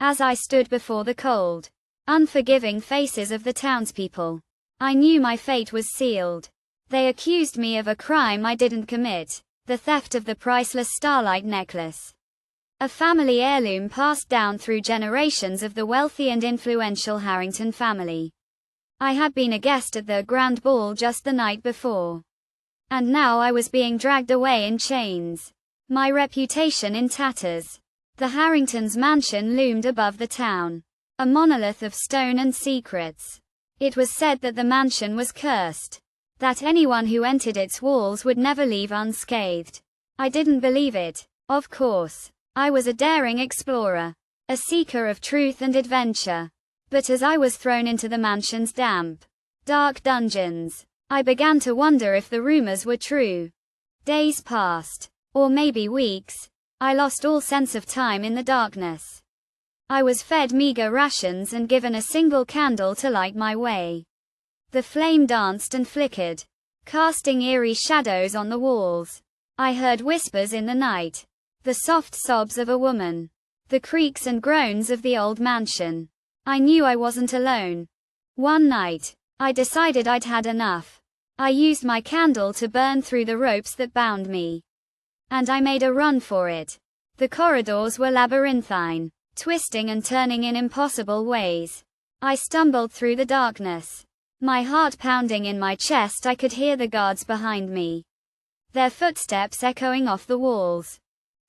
As I stood before the cold, unforgiving faces of the townspeople, I knew my fate was sealed. They accused me of a crime I didn't commit, the theft of the priceless starlight necklace. A family heirloom passed down through generations of the wealthy and influential Harrington family. I had been a guest at the grand ball just the night before. And now I was being dragged away in chains. My reputation in tatters. The Harringtons' mansion loomed above the town. A monolith of stone and secrets. It was said that the mansion was cursed. That anyone who entered its walls would never leave unscathed. I didn't believe it, of course. I was a daring explorer. A seeker of truth and adventure. But as I was thrown into the mansion's damp, dark dungeons, I began to wonder if the rumors were true. Days passed. Or maybe weeks. I lost all sense of time in the darkness. I was fed meager rations and given a single candle to light my way. The flame danced and flickered, casting eerie shadows on the walls. I heard whispers in the night. The soft sobs of a woman. The creaks and groans of the old mansion. I knew I wasn't alone. One night, I decided I'd had enough. I used my candle to burn through the ropes that bound me. And I made a run for it. The corridors were labyrinthine, twisting and turning in impossible ways. I stumbled through the darkness. My heart pounding in my chest. I could hear the guards behind me. Their footsteps echoing off the walls.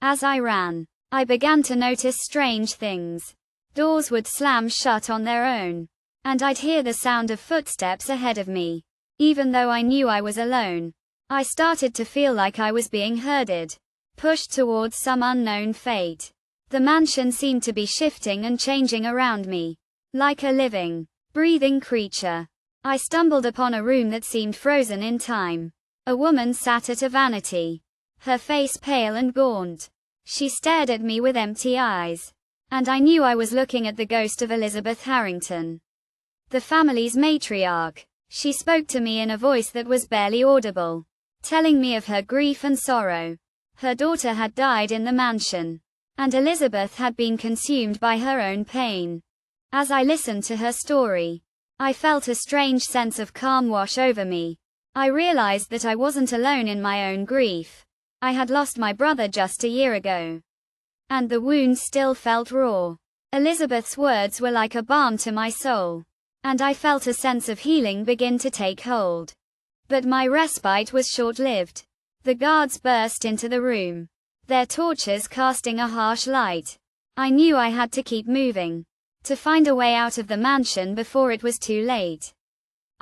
As I ran, I began to notice strange things. Doors would slam shut on their own. And I'd hear the sound of footsteps ahead of me. Even though I knew I was alone, I started to feel like I was being herded, pushed towards some unknown fate. The mansion seemed to be shifting and changing around me. Like a living, breathing creature. I stumbled upon a room that seemed frozen in time. A woman sat at a vanity. Her face pale and gaunt. She stared at me with empty eyes. And I knew I was looking at the ghost of Elizabeth Harrington. The family's matriarch. She spoke to me in a voice that was barely audible, telling me of her grief and sorrow. Her daughter had died in the mansion, and Elizabeth had been consumed by her own pain. As I listened to her story, I felt a strange sense of calm wash over me. I realized that I wasn't alone in my own grief. I had lost my brother just a year ago. And the wound still felt raw. Elizabeth's words were like a balm to my soul. And I felt a sense of healing begin to take hold. But my respite was short-lived. The guards burst into the room, their torches casting a harsh light. I knew I had to keep moving, to find a way out of the mansion before it was too late.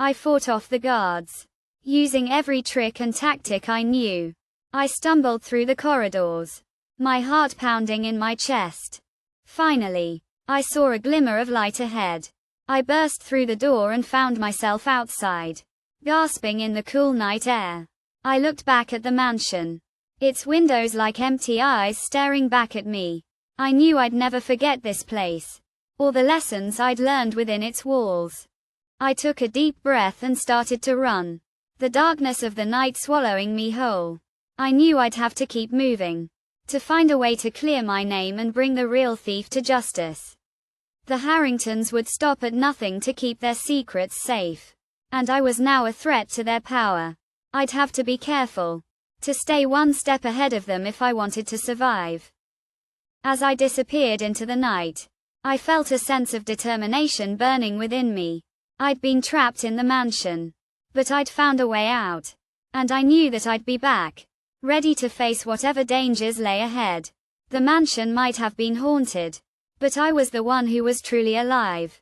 I fought off the guards, using every trick and tactic I knew. I stumbled through the corridors, my heart pounding in my chest. Finally, I saw a glimmer of light ahead. I burst through the door and found myself outside, gasping in the cool night air. I looked back at the mansion, its windows like empty eyes staring back at me. I knew I'd never forget this place, or the lessons I'd learned within its walls. I took a deep breath and started to run, the darkness of the night swallowing me whole. I knew I'd have to keep moving, to find a way to clear my name and bring the real thief to justice. The Harringtons would stop at nothing to keep their secrets safe. And I was now a threat to their power. I'd have to be careful, to stay one step ahead of them if I wanted to survive. As I disappeared into the night, I felt a sense of determination burning within me. I'd been trapped in the mansion, but I'd found a way out. And I knew that I'd be back, ready to face whatever dangers lay ahead. The mansion might have been haunted, but I was the one who was truly alive.